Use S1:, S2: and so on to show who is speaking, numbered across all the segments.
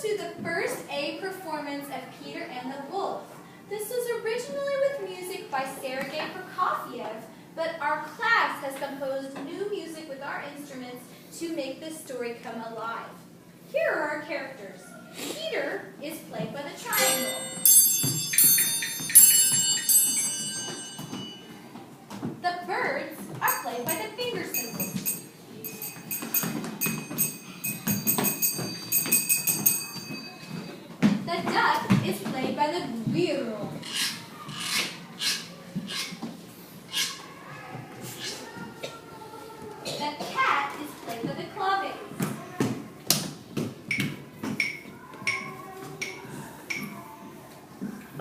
S1: to the first A performance of Peter and the Wolf. This was originally with music by Sergei Prokofiev, but our class has composed new music with our instruments to make this story come alive. Here are our characters. Peter is played by the triangle. The birds are played by the finger symbols. The duck is played by the güiro. The cat is played by the claves.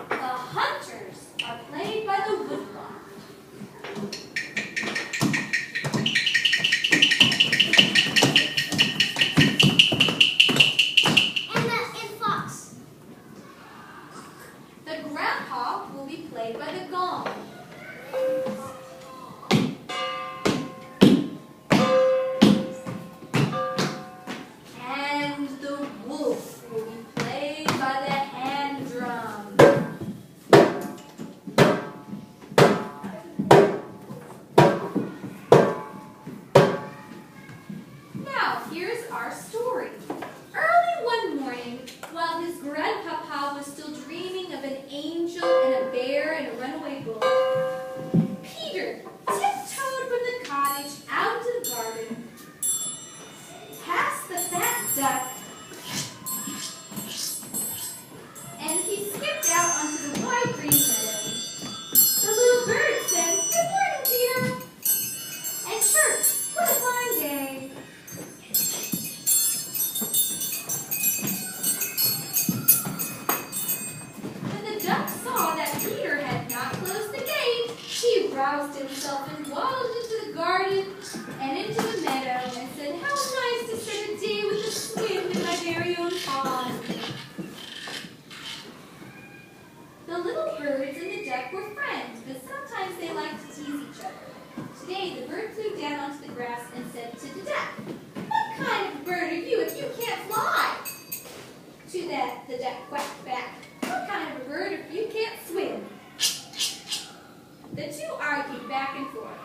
S1: The hunters are played by the woodblock. And fox. The grandpa will be played by the gong. And the wolf will be played by the hand drum. Now, here's our story. Early one morning, while his grandpapa was still dreaming of an angel and a bear and a runaway wolf, Peter tiptoed from the cottage out to the garden, past the fat duck, and he skipped out onto the wide green meadow. The little bird said, "Good morning, Peter," and chirped, "What a fine day." When the duck saw that Peter had not closed the gate, he roused himself and waddled into the garden and into the meadow and said, "How nice to spend a day with a swim in my very own pond." The little birds and the duck were friends, but sometimes they liked to tease each other. Today, the bird flew down onto the grass and said to the duck, "What kind of bird are you if you can't fly?" To that, the duck quacked back, "What kind of a bird if you can't swim?" The two argued back and forth.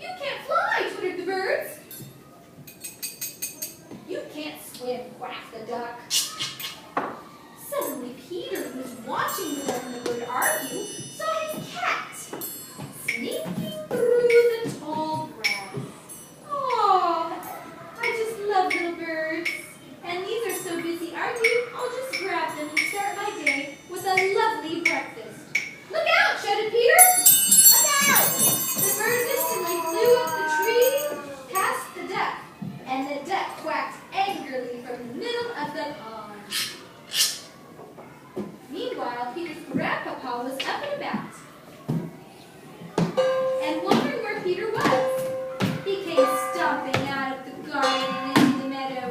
S1: "You can't fly," twittered the birds. "You can't swim," quacked the duck. Suddenly, Peter, who was watching the duck and the bird argue, saw his cat sneaking through the tall grass. "Oh, I just love little birds, and these are so busy arguing, I'll just grab them and start my day with a lovely breakfast." "Look out!" shouted Peter. "Look out!" The birds instantly flew up the tree past the duck, and the duck quacked angrily from the middle of the pond. Meanwhile, Peter's grandpapa was up and about, and wondering where Peter was. He came stomping out of the garden and into the meadow.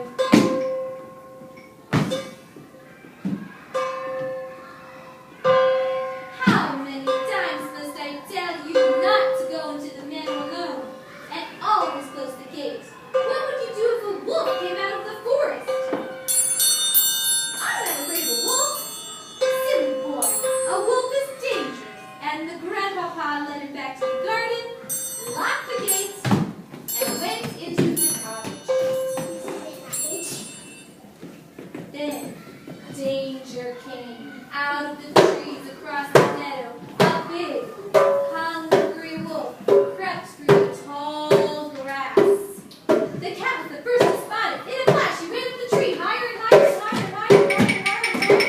S1: "How many times must I tell you not to go into the meadow alone, and always close the gate? What would you do if a wolf came out of the forest?" "I'm not afraid of a wolf." "Silly boy, a wolf is dangerous." And the grandpapa led him back to the garden, locked the gates, and went into the cottage. Then danger came. Out of the trees across the meadow, a big, hungry wolf crept through the tall grass. The cat was the first to spot it. In a flash, he ran up the tree, higher and higher and higher and higher and higher and higher and higher,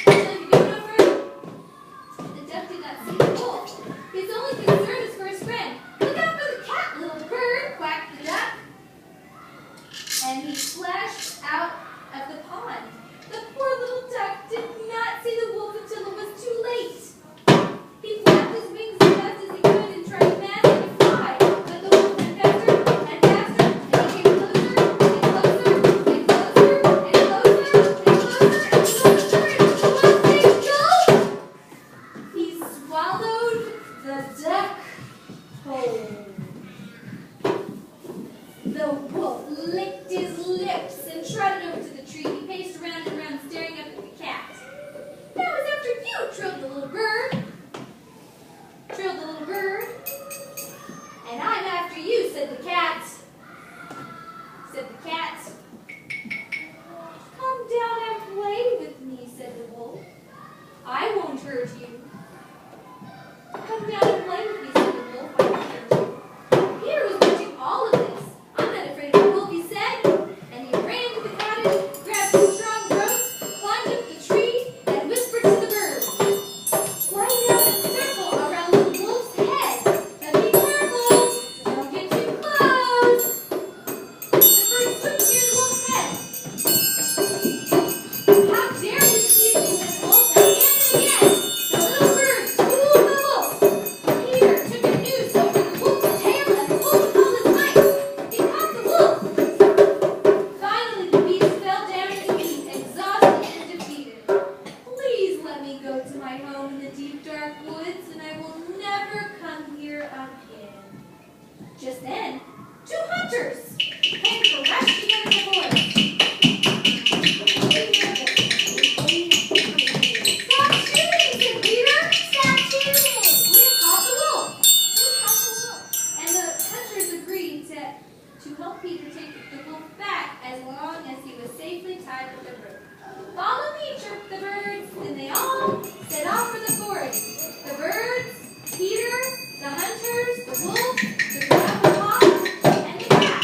S1: until he could go no further. The duck did not see the wolf. His only concern was for his friend. "Look out for the cat, little bird," quacked the duck. And he splashed out of the pond. The poor little duck did not see the wolf until it was too late. He flapped his wings as fast as he could and tried madly to fly, but the wolf went faster and faster, and he came closer and closer and closer and closer and closer and closer, and one big gulp, he swallowed the duck cold. The wolf licked his lips and trotted over to the tree. He paced around and around, staring up at the cat. "That was after you," trilled the little bird. Trilled the little bird. "And I'm after you," said the cat. Said the cat. "Come down and play with me," said the wolf. "I won't hurt you." "Come down and play with me," said the wolf. "I won't hurt you." Peter was watching all of this. "I'm not afraid of the wolf," he said. And he ran to the cottage, grabbed a strong rope, climbed up the tree, and whispered to the bird, "Fly down in a circle around the wolf's head. But be careful! Don't get too close." The bird swooped near the wolf's head. "How dare you tease me," said the wolf, and again. The little bird schooled the wolf. Peter took a noose over the wolf's tail and pulled with all his might. He caught the wolf. Finally, the beast fell down at his feet, exhausted and defeated. "Please let me go to my home in the deep, dark woods, and I will never come here again." Just then, two hunters came to rush together the forest. "Stop shooting," said Peter. "Stop shooting. We have caught the wolf." We have caught the wolf. And the hunters agreed to help Peter take the wolf back as long as he was safely tied with a rope. "Follow me," chirped the birds, and they all set off for the forest. The birds, Peter, the hunters, the wolf, the groundhog, and the cat.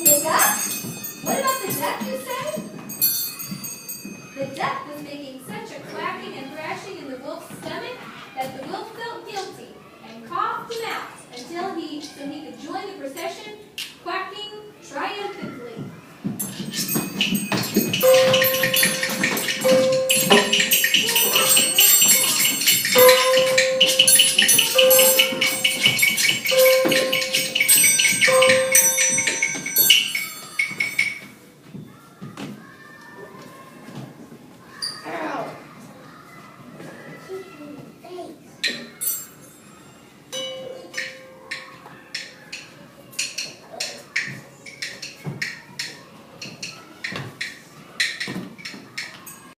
S1: The duck? What about the duck, you say? The duck was making such a quacking and thrashing in the wolf's stomach that the wolf felt guilty and coughed him out so he could join the procession